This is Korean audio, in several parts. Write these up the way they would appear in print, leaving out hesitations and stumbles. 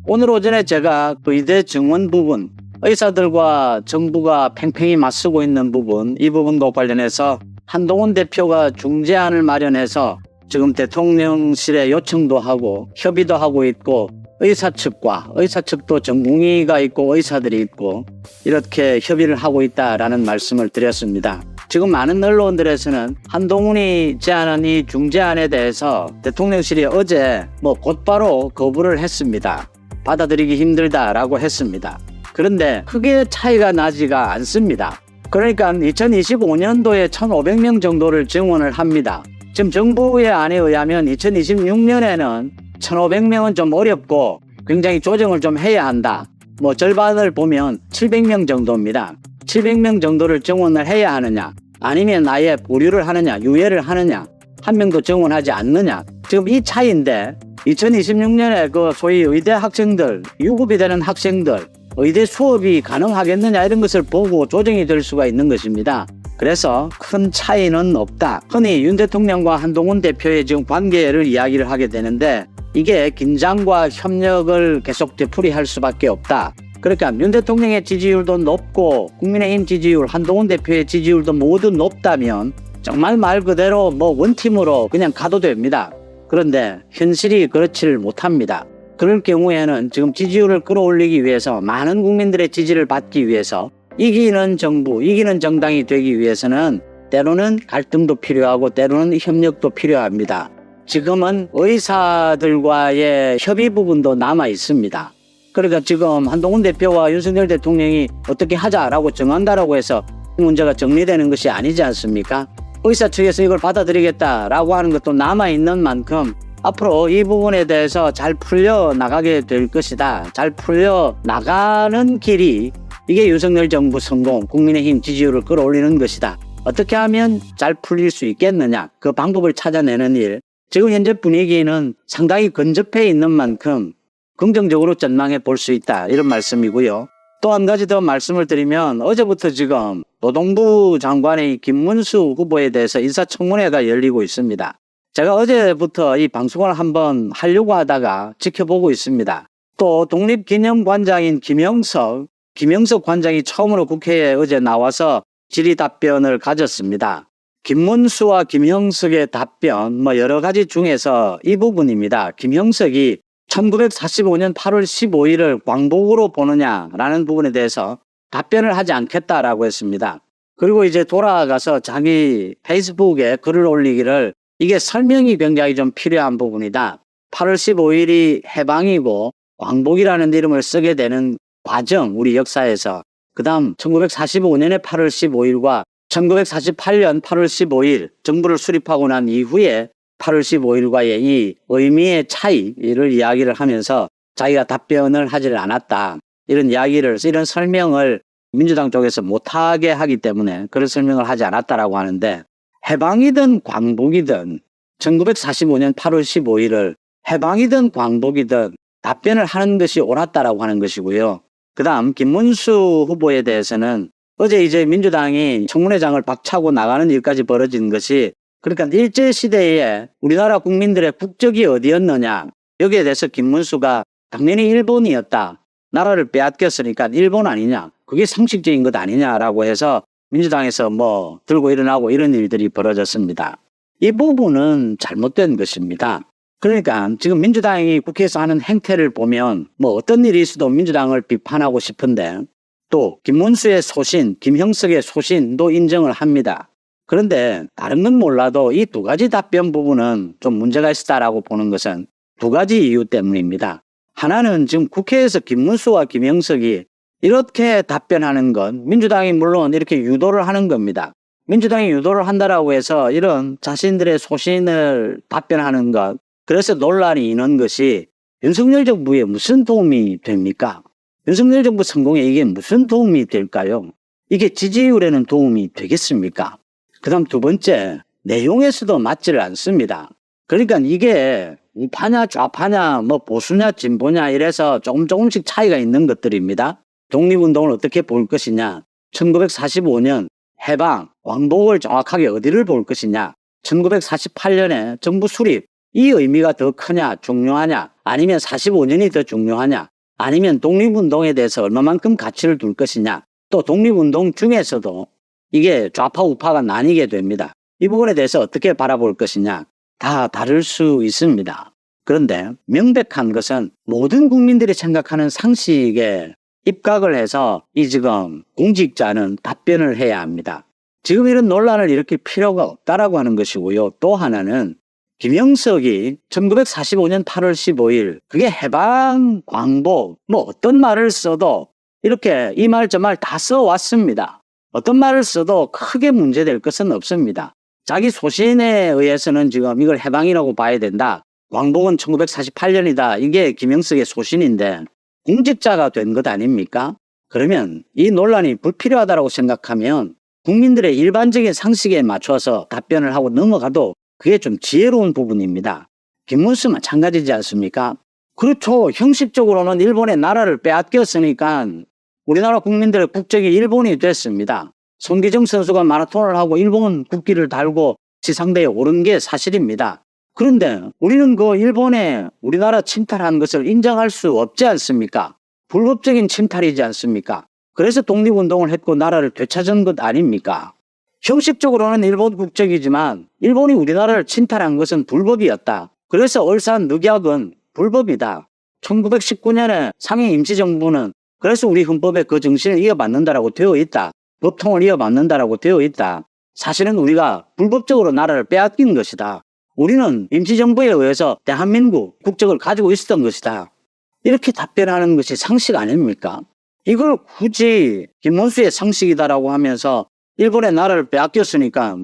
오늘 오전에 제가 의대 정원 부분, 의사들과 정부가 팽팽히 맞서고 있는 부분, 이 부분도 관련해서 한동훈 대표가 중재안을 마련해서 지금 대통령실에 요청도 하고 협의도 하고 있고, 의사 측도 전문의가 있고 의사들이 있고 이렇게 협의를 하고 있다라는 말씀을 드렸습니다. 지금 많은 언론들에서는 한동훈이 제안한 이 중재안에 대해서 대통령실이 어제 곧바로 거부를 했습니다. 받아들이기 힘들다라고 했습니다. 그런데 크게 차이가 나지가 않습니다. 그러니까 2025년도에 1,500명 정도를 증원을 합니다. 지금 정부의 안에 의하면 2026년에는 1,500명은 좀 어렵고 굉장히 조정을 좀 해야 한다. 절반을 보면 700명 정도입니다. 700명 정도를 정원을 해야 하느냐, 아니면 아예 보류를 하느냐, 유예를 하느냐, 한 명도 정원하지 않느냐. 지금 이 차이인데 2026년에 그 소위 의대 학생들, 유급이 되는 학생들, 의대 수업이 가능하겠느냐 이런 것을 보고 조정이 될 수가 있는 것입니다. 그래서 큰 차이는 없다. 흔히 윤 대통령과 한동훈 대표의 지금 관계를 이야기를 하게 되는데 이게 긴장과 협력을 계속 되풀이할 수밖에 없다. 그러니까 윤 대통령의 지지율도 높고 국민의힘 지지율, 한동훈 대표의 지지율도 모두 높다면 정말 말 그대로 원팀으로 그냥 가도 됩니다. 그런데 현실이 그렇지를 못합니다. 그럴 경우에는 지금 지지율을 끌어올리기 위해서, 많은 국민들의 지지를 받기 위해서, 이기는 정부, 이기는 정당이 되기 위해서는 때로는 갈등도 필요하고 때로는 협력도 필요합니다. 지금은 의사들과의 협의 부분도 남아 있습니다. 그러니까 지금 한동훈 대표와 윤석열 대통령이 어떻게 하자라고 정한다라고 해서 문제가 정리되는 것이 아니지 않습니까? 의사 측에서 이걸 받아들이겠다라고 하는 것도 남아 있는 만큼 앞으로 이 부분에 대해서 잘 풀려 나가게 될 것이다. 잘 풀려 나가는 길이 이게 윤석열 정부 성공, 국민의힘 지지율을 끌어올리는 것이다. 어떻게 하면 잘 풀릴 수 있겠느냐, 그 방법을 찾아내는 일. 지금 현재 분위기는 상당히 근접해 있는 만큼 긍정적으로 전망해 볼 수 있다, 이런 말씀이고요. 또 한 가지 더 말씀을 드리면 어제부터 지금 노동부 장관의 김문수 후보에 대해서 인사청문회가 열리고 있습니다. 제가 어제부터 이 방송을 한번 하려고 하다가 지켜보고 있습니다. 또 독립기념관장인 김영석 관장이 처음으로 국회에 어제 나와서 질의 답변을 가졌습니다. 김문수와 김형석의 답변 여러 가지 중에서 이 부분입니다. 김형석이 1945년 8월 15일을 광복으로 보느냐라는 부분에 대해서 답변을 하지 않겠다라고 했습니다. 그리고 이제 돌아가서 자기 페이스북에 글을 올리기를 이게 설명이 굉장히 좀 필요한 부분이다. 8월 15일이 해방이고 광복이라는 이름을 쓰게 되는 과정, 우리 역사에서. 그 다음 1945년의 8월 15일과 1948년 8월 15일 정부를 수립하고 난 이후에 8월 15일과의 이 의미의 차이를 이야기를 하면서 자기가 답변을 하지를 않았다. 이런 설명을 민주당 쪽에서 못하게 하기 때문에 그런 설명을 하지 않았다라고 하는데, 해방이든 광복이든 1945년 8월 15일을 해방이든 광복이든 답변을 하는 것이 옳았다라고 하는 것이고요. 그 다음 김문수 후보에 대해서는 어제 이제 민주당이 청문회장을 박차고 나가는 일까지 벌어진 것이, 그러니까 일제시대에 우리나라 국민들의 국적이 어디였느냐, 여기에 대해서 김문수가 당연히 일본이었다. 나라를 빼앗겼으니까 일본 아니냐, 그게 상식적인 것 아니냐라고 해서 민주당에서 들고 일어나고 이런 일들이 벌어졌습니다. 이 부분은 잘못된 것입니다. 그러니까 지금 민주당이 국회에서 하는 행태를 보면 어떤 일이 있어도 민주당을 비판하고 싶은데, 또 김문수의 소신, 김형석의 소신도 인정을 합니다. 그런데 다른 건 몰라도 이 두 가지 답변 부분은 좀 문제가 있었다라고 보는 것은 두 가지 이유 때문입니다. 하나는 지금 국회에서 김문수와 김형석이 이렇게 답변하는 건 민주당이 물론 이렇게 유도를 하는 겁니다. 민주당이 유도를 한다라고 해서 이런 자신들의 소신을 답변하는 것, 그래서 논란이 있는 것이 윤석열 정부에 무슨 도움이 됩니까? 윤석열 정부 성공에 이게 무슨 도움이 될까요? 이게 지지율에는 도움이 되겠습니까? 그 다음 두 번째, 내용에서도 맞지를 않습니다. 그러니까 이게 우파냐 좌파냐 보수냐 진보냐 이래서 조금씩 차이가 있는 것들입니다. 독립운동을 어떻게 볼 것이냐, 1945년 해방, 광복을 정확하게 어디를 볼 것이냐, 1948년에 정부 수립, 이 의미가 더 크냐 중요하냐, 아니면 45년이 더 중요하냐, 아니면 독립운동에 대해서 얼마만큼 가치를 둘 것이냐. 또 독립운동 중에서도 이게 좌파 우파가 나뉘게 됩니다. 이 부분에 대해서 어떻게 바라볼 것이냐. 다 다를 수 있습니다. 그런데 명백한 것은 모든 국민들이 생각하는 상식에 입각을 해서 이 지금 공직자는 답변을 해야 합니다. 지금 이런 논란을 일으킬 필요가 없다라고 하는 것이고요. 또 하나는 김영석이 1945년 8월 15일 그게 해방 광복 뭐 어떤 말을 써도 이렇게 이 말 저 말 다 써왔습니다. 어떤 말을 써도 크게 문제될 것은 없습니다. 자기 소신에 의해서는 지금 이걸 해방이라고 봐야 된다. 광복은 1948년이다. 이게 김영석의 소신인데 공직자가 된 것 아닙니까? 그러면 이 논란이 불필요하다고 생각하면 국민들의 일반적인 상식에 맞춰서 답변을 하고 넘어가도 그게 좀 지혜로운 부분입니다. 김문수 마찬가지지 않습니까? 그렇죠. 형식적으로는 일본의 나라를 빼앗겼으니까 우리나라 국민들의 국적이 일본이 됐습니다. 손기정 선수가 마라톤을 하고 일본 국기를 달고 지상대에 오른 게 사실입니다. 그런데 우리는 그 일본에 우리나라 침탈한 것을 인정할 수 없지 않습니까? 불법적인 침탈이지 않습니까? 그래서 독립운동을 했고 나라를 되찾은 것 아닙니까? 형식적으로는 일본 국적이지만 일본이 우리나라를 침탈한 것은 불법이었다. 그래서 을사늑약은 불법이다. 1919년에 상해 임시정부는 그래서 우리 헌법에 그 정신을 이어받는다라고 되어 있다. 법통을 이어받는다라고 되어 있다. 사실은 우리가 불법적으로 나라를 빼앗긴 것이다. 우리는 임시정부에 의해서 대한민국 국적을 가지고 있었던 것이다. 이렇게 답변하는 것이 상식 아닙니까? 이걸 굳이 김문수의 상식이다라고 하면서 일본의 나라를 빼앗겼으니까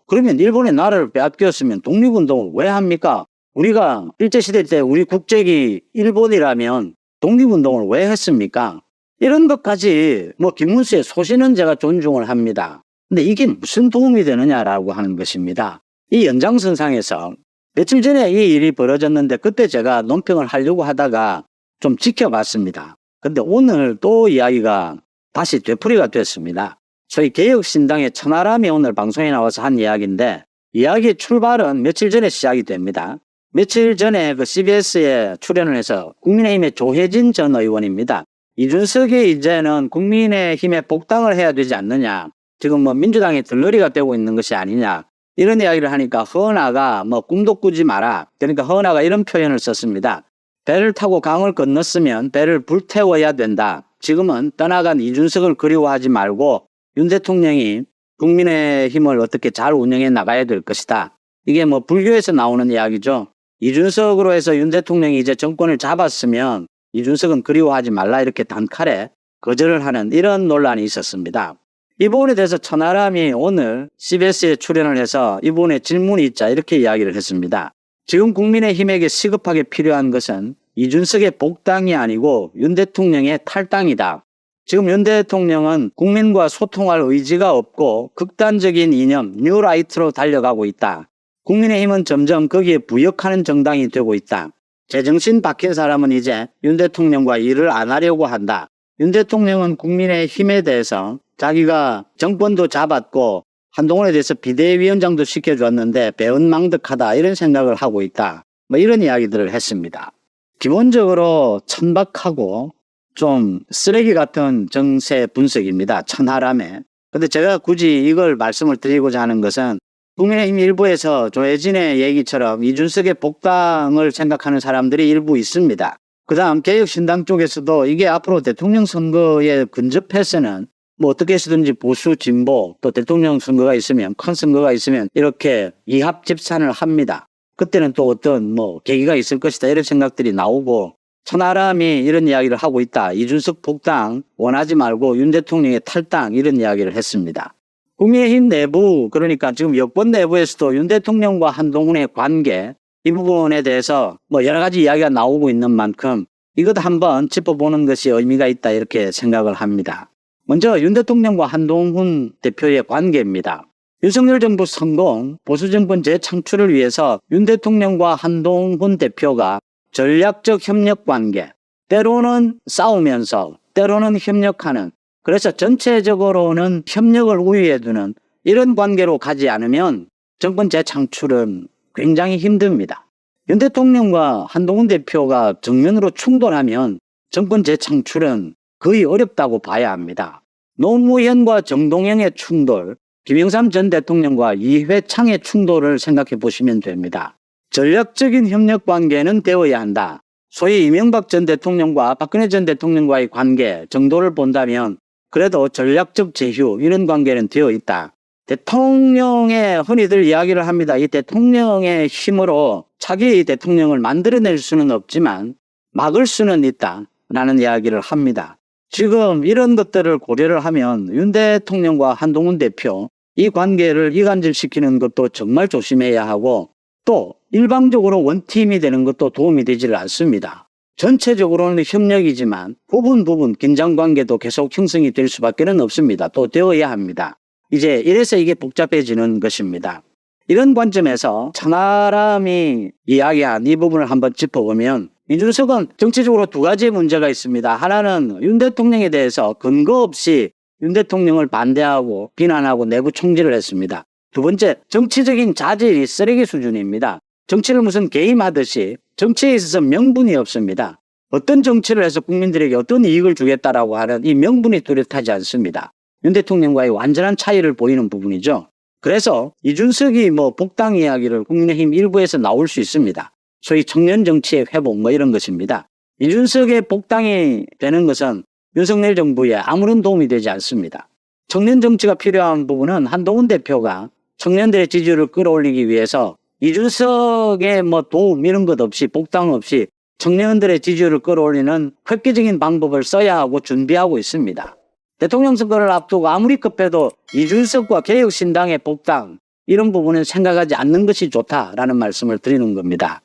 그러면 일본의 나라를 빼앗겼으면 독립운동을 왜 합니까? 우리가 일제시대 때 우리 국적이 일본이라면 독립운동을 왜 했습니까? 이런 것까지 김문수의 소신은 제가 존중을 합니다. 근데 이게 무슨 도움이 되느냐라고 하는 것입니다. 이 연장선상에서 며칠 전에 이 일이 벌어졌는데 그때 제가 논평을 하려고 하다가 좀 지켜봤습니다. 근데 오늘 또 이야기가 다시 되풀이가 됐습니다. 저희 개혁신당의 천하람이 오늘 방송에 나와서 한 이야기인데 이야기의 출발은 며칠 전에 시작이 됩니다. 며칠 전에 그 CBS에 출연을 해서 국민의힘의 조혜진 전 의원입니다. 이준석이 이제는 국민의힘에 복당을 해야 되지 않느냐. 지금 민주당의 들러리가 되고 있는 것이 아니냐. 이런 이야기를 하니까 허은하가 꿈도 꾸지 마라. 그러니까 허은하가 이런 표현을 썼습니다. 배를 타고 강을 건넜으면 배를 불태워야 된다. 지금은 떠나간 이준석을 그리워하지 말고 윤 대통령이 국민의힘을 어떻게 잘 운영해 나가야 될 것이다. 이게 불교에서 나오는 이야기죠. 이준석으로 해서 윤 대통령이 이제 정권을 잡았으면 이준석은 그리워하지 말라 이렇게 단칼에 거절을 하는 이런 논란이 있었습니다. 이 부분에 대해서 천하람이 오늘 CBS에 출연을 해서 이 부분에 질문이 있자 이렇게 이야기를 했습니다. 지금 국민의힘에게 시급하게 필요한 것은 이준석의 복당이 아니고 윤 대통령의 탈당이다. 지금 윤 대통령은 국민과 소통할 의지가 없고 극단적인 이념, 뉴라이트로 달려가고 있다. 국민의힘은 점점 거기에 부역하는 정당이 되고 있다. 제정신 박힌 사람은 이제 윤 대통령과 일을 안 하려고 한다. 윤 대통령은 국민의힘에 대해서 자기가 정권도 잡았고 한동훈에 대해서 비대위원장도 시켜줬는데 배은망덕하다 이런 생각을 하고 있다. 이런 이야기들을 했습니다. 기본적으로 천박하고 좀 쓰레기 같은 정세 분석입니다. 천하람에. 근데 제가 굳이 이걸 말씀을 드리고자 하는 것은 국민의힘 일부에서 조혜진의 얘기처럼 이준석의 복당을 생각하는 사람들이 일부 있습니다. 그 다음 개혁신당 쪽에서도 이게 앞으로 대통령 선거에 근접해서는 어떻게 해서든지 보수 진보 또 대통령 선거가 있으면 큰 선거가 있으면 이렇게 이합 집산을 합니다. 그때는 또 어떤 계기가 있을 것이다 이런 생각들이 나오고 천하람이 이런 이야기를 하고 있다. 이준석 복당 원하지 말고 윤 대통령의 탈당 이런 이야기를 했습니다. 국민의힘 내부 그러니까 지금 여권 내부에서도 윤 대통령과 한동훈의 관계 이 부분에 대해서 여러 가지 이야기가 나오고 있는 만큼 이것도 한번 짚어보는 것이 의미가 있다 이렇게 생각을 합니다. 먼저 윤 대통령과 한동훈 대표의 관계입니다. 윤석열 정부 성공, 보수정권 재창출을 위해서 윤 대통령과 한동훈 대표가 전략적 협력 관계, 때로는 싸우면서 때로는 협력하는 그래서 전체적으로는 협력을 우위에 두는 이런 관계로 가지 않으면 정권 재창출은 굉장히 힘듭니다. 윤 대통령과 한동훈 대표가 정면으로 충돌하면 정권 재창출은 거의 어렵다고 봐야 합니다. 노무현과 정동영의 충돌, 김영삼 전 대통령과 이회창의 충돌을 생각해 보시면 됩니다. 전략적인 협력 관계는 되어야 한다. 소위 이명박 전 대통령과 박근혜 전 대통령과의 관계 정도를 본다면 그래도 전략적 제휴 이런 관계는 되어 있다. 대통령의 흔히들 이야기를 합니다. 이 대통령의 힘으로 차기의 대통령을 만들어낼 수는 없지만 막을 수는 있다라는 이야기를 합니다. 지금 이런 것들을 고려를 하면 윤 대통령과 한동훈 대표 이 관계를 이간질시키는 것도 정말 조심해야 하고 또 일방적으로 원팀이 되는 것도 도움이 되지를 않습니다. 전체적으로는 협력이지만 부분 긴장관계도 계속 형성이 될 수밖에 없습니다. 또 되어야 합니다. 이제 이래서 이게 복잡해지는 것입니다. 이런 관점에서 천하람이 이야기한 이 부분을 한번 짚어보면 이준석은 정치적으로 두 가지 문제가 있습니다. 하나는 윤 대통령에 대해서 근거 없이 윤 대통령을 반대하고 비난하고 내부 총질을 했습니다. 두 번째, 정치적인 자질이 쓰레기 수준입니다. 정치를 무슨 게임하듯이 정치에 있어서 명분이 없습니다. 어떤 정치를 해서 국민들에게 어떤 이익을 주겠다라고 하는 이 명분이 뚜렷하지 않습니다. 윤 대통령과의 완전한 차이를 보이는 부분이죠. 그래서 이준석이 복당 이야기를 국민의힘 일부에서 나올 수 있습니다. 소위 청년 정치의 회복 이런 것입니다. 이준석의 복당이 되는 것은 윤석열 정부에 아무런 도움이 되지 않습니다. 청년 정치가 필요한 부분은 한동훈 대표가 청년들의 지지율을 끌어올리기 위해서 이준석의 도움 이런 것 없이 복당 없이 청년들의 지지율을 끌어올리는 획기적인 방법을 써야 하고 준비하고 있습니다. 대통령 선거를 앞두고 아무리 급해도 이준석과 개혁신당의 복당 이런 부분은 생각하지 않는 것이 좋다라는 말씀을 드리는 겁니다.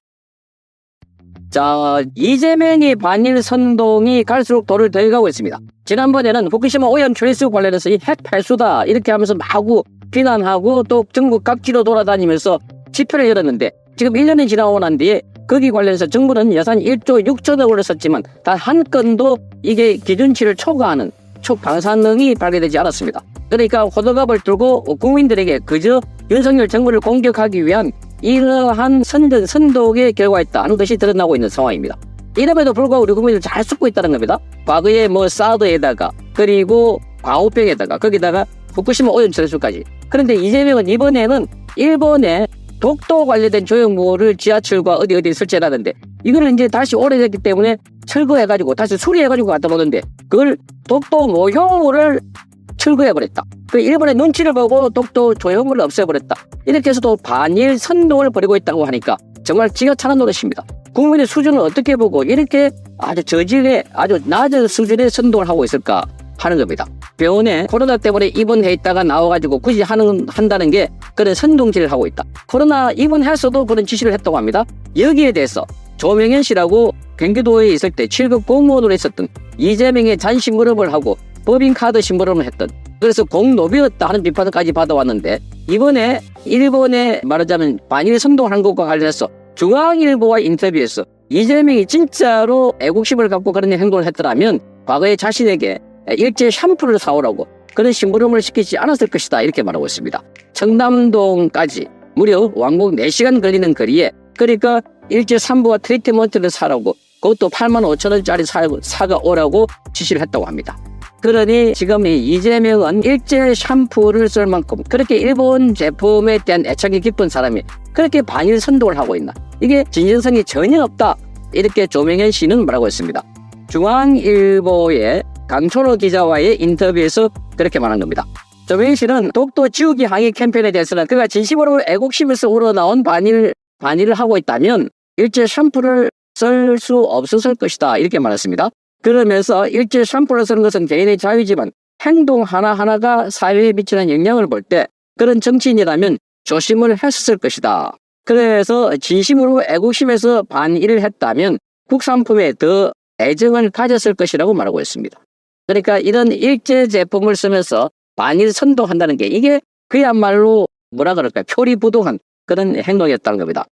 자, 이재명의 반일 선동이 갈수록 도를 더해가고 있습니다. 지난번에는 후쿠시마 오염 처리수 관련해서 이 핵 폐수다 이렇게 하면서 마구 비난하고 또 전국 각지로 돌아다니면서 집회를 열었는데 지금 1년이 지나고 난 뒤에 거기 관련해서 정부는 예산 1조 6천억 원을 썼지만 단 한 건도 이게 기준치를 초과하는 방사능이 발견되지 않았습니다. 그러니까 호들갑을 들고 국민들에게 그저 윤석열 정부를 공격하기 위한 이러한 선동에 결과했다는 것이 드러나고 있는 상황입니다. 이름에도 불구하고 우리 국민들 잘 숨고 있다는 겁니다. 과거에 사드에다가 그리고 광우병에다가 거기다가 후쿠시마 오염 처리수까지. 그런데 이재명은 이번에는 일본의 독도 관련된 조형물을 지하철과 어디 설치해놨는데 이거는 이제 다시 오래됐기 때문에 철거해가지고 다시 수리해가지고 갖다 놓는데 그걸 독도 모형물을 철거해버렸다. 그 일본의 눈치를 보고 독도 조형물을 없애버렸다. 이렇게 해서도 반일 선동을 벌이고 있다고 하니까 정말 지가 차는 노릇입니다. 국민의 수준을 어떻게 보고 이렇게 아주 저질의 아주 낮은 수준의 선동을 하고 있을까 하는 겁니다. 병원에 코로나 때문에 입원해 있다가 나와가지고 굳이 한다는 게 그런 선동질을 하고 있다. 코로나 입원했어도 그런 지시를 했다고 합니다. 여기에 대해서 조명현 씨라고 경기도에 있을 때 7급 공무원으로 있었던 이재명의 잔심부름을 하고 법인카드 심부름을 했던 그래서 공노비였다 하는 비판까지 받아왔는데 이번에 일본에 말하자면 반일 선동한 것과 관련해서 중앙일보와 인터뷰에서 이재명이 진짜로 애국심을 갖고 그런 행동을 했더라면 과거에 자신에게 일제 샴푸를 사오라고 그런 심부름을 시키지 않았을 것이다 이렇게 말하고 있습니다. 청담동까지 무려 왕복 4시간 걸리는 거리에 그러니까 일제 샴푸와 트리트먼트를 사라고 그것도 85,000원짜리 사가 오라고 지시를 했다고 합니다. 그러니 지금 이 이재명은 일제 샴푸를 쓸 만큼 그렇게 일본 제품에 대한 애착이 깊은 사람이 그렇게 반일 선동을 하고 있나 이게 진정성이 전혀 없다 이렇게 조명현 씨는 말하고 있습니다. 중앙일보의 강철호 기자와의 인터뷰에서 그렇게 말한 겁니다. 조명현 씨는 독도 지우기 항의 캠페인에 대해서는 그가 진심으로 애국심에서 우러나온 반일을 하고 있다면 일제 샴푸를 쓸 수 없었을 것이다 이렇게 말했습니다. 그러면서 일제 샴푸를 쓰는 것은 개인의 자유지만 행동 하나하나가 사회에 미치는 영향을 볼 때 그런 정치인이라면 조심을 했을 것이다. 그래서 진심으로 애국심에서 반일을 했다면 국산품에 더 애정을 가졌을 것이라고 말하고 있습니다. 그러니까 이런 일제 제품을 쓰면서 반일 선동한다는 게 이게 그야말로 뭐라 그럴까요? 표리부동한 그런 행동이었다는 겁니다.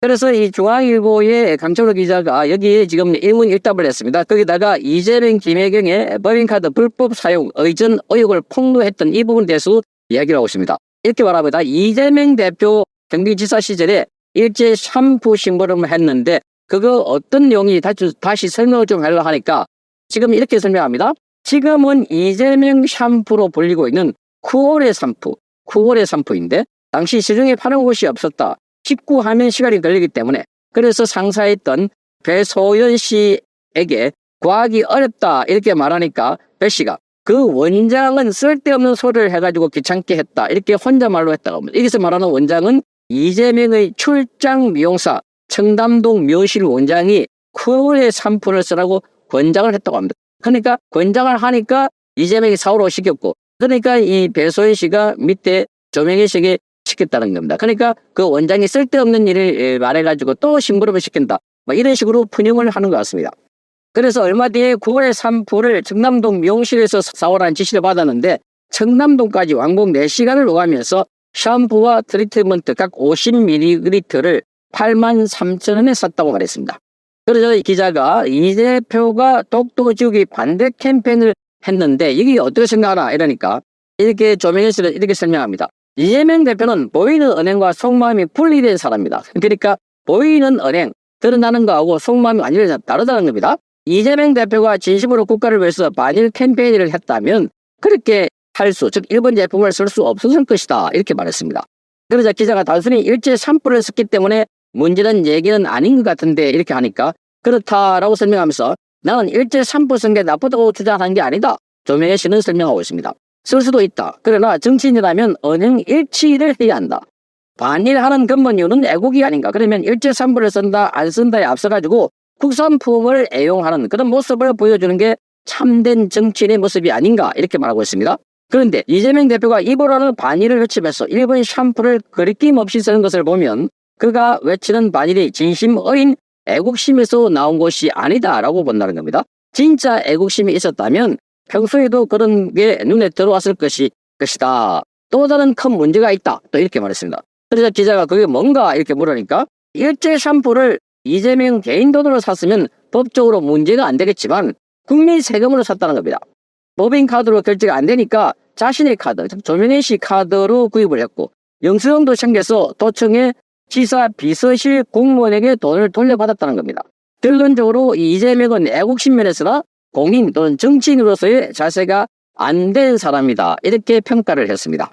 그래서 이 중앙일보의 강철호 기자가 여기에 지금 일문일답을 했습니다. 거기다가 이재명, 김혜경의 법인카드 불법 사용 의전 의혹을 폭로했던 이 부분에 대해서 이야기를 하고 있습니다. 이렇게 말합니다. 이재명 대표 경기지사 시절에 일제 샴푸 심부름을 했는데 그거 어떤 내용이 다시 설명을 좀 하려고 하니까 지금 이렇게 설명합니다. 지금은 이재명 샴푸로 불리고 있는 9월의 샴푸, 9월의 샴푸인데 당시 시중에 파는 곳이 없었다. 직구하면 시간이 걸리기 때문에 그래서 상사했던 배소연 씨에게 구하기 어렵다 이렇게 말하니까 배 씨가 그 원장은 쓸데없는 소리를 해가지고 귀찮게 했다 이렇게 혼잣말로 했다고 합니다. 여기서 말하는 원장은 이재명의 출장 미용사 청담동 묘실 원장이 9월의 샴푸를 쓰라고 권장을 했다고 합니다. 그러니까 권장을 하니까 이재명이 사오라고 시켰고 그러니까 이 배소연 씨가 밑에 조명희 씨에게 시켰다는 겁니다. 그러니까 그 원장이 쓸데없는 일을 말해가지고 또 심부름을 시킨다. 뭐 이런 식으로 푸념을 하는 것 같습니다. 그래서 얼마 뒤에 9월의 샴푸를 청담동 미용실에서 사오라는 지시를 받았는데 청담동까지 왕복 4시간을 오가면서 샴푸와 트리트먼트 각 50ml를 83,000원에 샀다고 말했습니다. 그래서 이 기자가 이 대표가 독도 지우기 반대 캠페인을 했는데 이게 어떻게 생각하나 이러니까 이렇게 조명현 씨는 이렇게 설명합니다. 이재명 대표는 보이는 은행과 속마음이 분리된 사람입니다. 그러니까 보이는 은행 드러나는 거하고 속마음이 완전히 다르다는 겁니다. 이재명 대표가 진심으로 국가를 위해서 반일 캠페인을 했다면 그렇게 할 수, 즉 일본 제품을 쓸 수 없었을 것이다 이렇게 말했습니다. 그러자 기자가 단순히 일제 산불을 썼기 때문에 문제는 얘기는 아닌 것 같은데 이렇게 하니까 그렇다라고 설명하면서 나는 일제 산불 쓴 게 나쁘다고 주장하는 게 아니다. 조명혜 씨는 설명하고 있습니다. 쓸 수도 있다. 그러나 정치인이라면 은행 일치를 해야 한다. 반일하는 근본 이유는 애국이 아닌가. 그러면 일제 산불을 쓴다 안 쓴다에 앞서가지고 국산품을 애용하는 그런 모습을 보여주는 게 참된 정치인의 모습이 아닌가 이렇게 말하고 있습니다. 그런데 이재명 대표가 입으로는 반일을 외치면서 일본 샴푸를 거리낌 없이 쓰는 것을 보면 그가 외치는 반일이 진심어인 애국심에서 나온 것이 아니다라고 본다는 겁니다. 진짜 애국심이 있었다면 평소에도 그런 게 눈에 들어왔을 것이다. 또 다른 큰 문제가 있다. 또 이렇게 말했습니다. 그래서 기자가 그게 뭔가 이렇게 물으니까 일제 샴푸를 이재명 개인 돈으로 샀으면 법적으로 문제가 안 되겠지만 국민 세금으로 샀다는 겁니다. 법인카드로 결제가 안 되니까 자신의 카드, 조명희 씨 카드로 구입을 했고 영수증도 챙겨서 도청에 지사 비서실 공무원에게 돈을 돌려받았다는 겁니다. 결론적으로 이재명은 애국심 면에서나 공인 또는 정치인으로서의 자세가 안 된 사람이다. 이렇게 평가를 했습니다.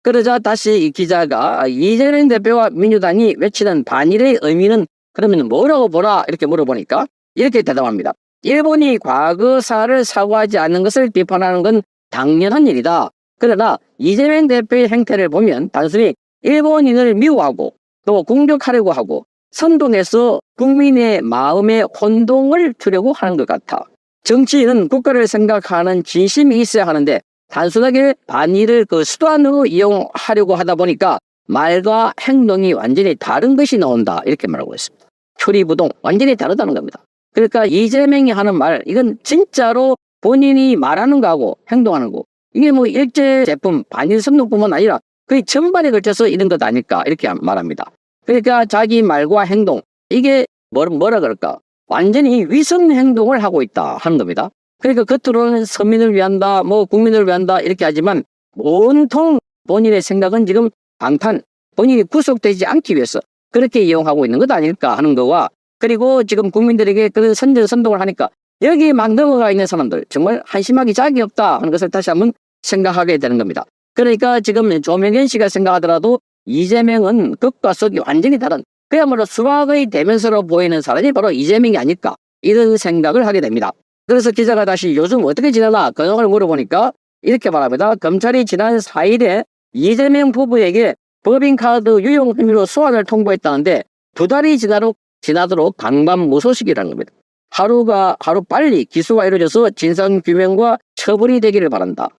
그러자 다시 이 기자가 이재명 대표와 민주당이 외치는 반일의 의미는 그러면 뭐라고 보라 이렇게 물어보니까 이렇게 대답합니다. 일본이 과거사를 사과하지 않는 것을 비판하는 건 당연한 일이다. 그러나 이재명 대표의 행태를 보면 단순히 일본인을 미워하고 또 공격하려고 하고 선동해서 국민의 마음에 혼동을 주려고 하는 것 같아. 정치인은 국가를 생각하는 진심이 있어야 하는데 단순하게 반일을 그 수단으로 이용하려고 하다 보니까 말과 행동이 완전히 다른 것이 나온다. 이렇게 말하고 있습니다. 표리부동 완전히 다르다는 겁니다. 그러니까 이재명이 하는 말 이건 진짜로 본인이 말하는 거하고 행동하는 거 이게 뭐 일제 제품 반일 선동뿐만 아니라 거의 전반에 걸쳐서 이런 것 아닐까 이렇게 말합니다. 그러니까 자기 말과 행동 이게 뭐라 그럴까 완전히 위선 행동을 하고 있다 하는 겁니다. 그러니까 겉으로는 서민을 위한다 뭐 국민을 위한다 이렇게 하지만 온통 본인의 생각은 지금 방탄 본인이 구속되지 않기 위해서 그렇게 이용하고 있는 것 아닐까 하는 거와 그리고 지금 국민들에게 그런 선전선동을 하니까 여기에 막 넘어가 있는 사람들 정말 한심하기 짝이 없다 하는 것을 다시 한번 생각하게 되는 겁니다. 그러니까 지금 조명현 씨가 생각하더라도 이재명은 극과 속이 완전히 다른 그야말로 수박의 대면서로 보이는 사람이 바로 이재명이 아닐까 이런 생각을 하게 됩니다. 그래서 기자가 다시 요즘 어떻게 지내나 근황을 물어보니까 이렇게 말합니다. 검찰이 지난 4일에 이재명 부부에게 법인카드 유용 혐의로 소환을 통보했다는데 2달이 지나도록 강반무소식이라는 겁니다. 하루 빨리 기소가 이루어져서 진상규명과 처벌이 되기를 바란다.